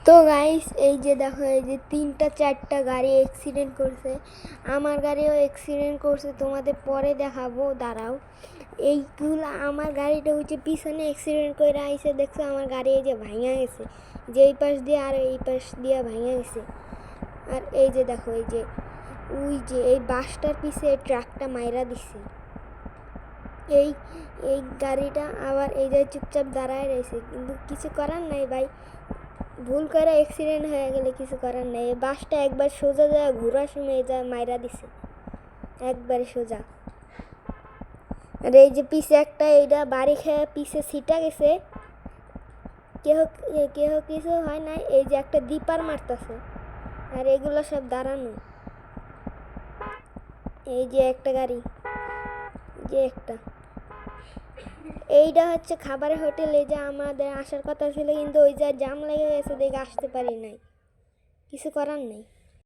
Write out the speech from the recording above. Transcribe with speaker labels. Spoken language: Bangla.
Speaker 1: তো গাইস এই যে দেখো এই যে 3টা 4টা গাড়ি অ্যাক্সিডেন্ট করছে। আমার গাড়িও অ্যাক্সিডেন্ট করছে, তোমাদের পরে দেখাবো, দাঁড়াও। এইগুলো আমার গাড়িটা ওই যে পিছনে অ্যাক্সিডেন্ট করে আইসে, দেখছো আমার গাড়ি এই যে ভাঙা গেছে, যে এই পাশ দিয়ে আর এই পাশ দিয়ে ভাঙা গেছে। আর এই যে দেখো এই যে ওই যে এই বাসটার পিছে ট্রাকটা মাইরা দিছে। এই এই গাড়িটা আবার এই যে চুপচাপ দাঁড়ায় রয়েছে, কিন্তু কিছু করার নাই ভাই, ভুল করে অ্যাক্সিডেন্ট হয়ে গেলে কিছু করার নেই। এই বাসটা একবার সোজা যায় ঘোরার সময় যা মাইরা দিছে একবারে সোজা। আর এই যে পিছে একটা এইটা বাড়ি খেয়ে পিছে ছিটা গেছে, কেহ কেহ কিছু হয় না। এই যে একটা দিপার মারতেছে, আর এগুলো সব দাঁড়ানো। এই যে একটা গাড়ি, যে একটা এইটা হচ্ছে খাবারের হোটেল। এই যে আমাদের আসার কথা ছিল, কিন্তু ওই যে জাম লেগে গেছে দেখে আসতে পারি নাই, কিছু করার নেই।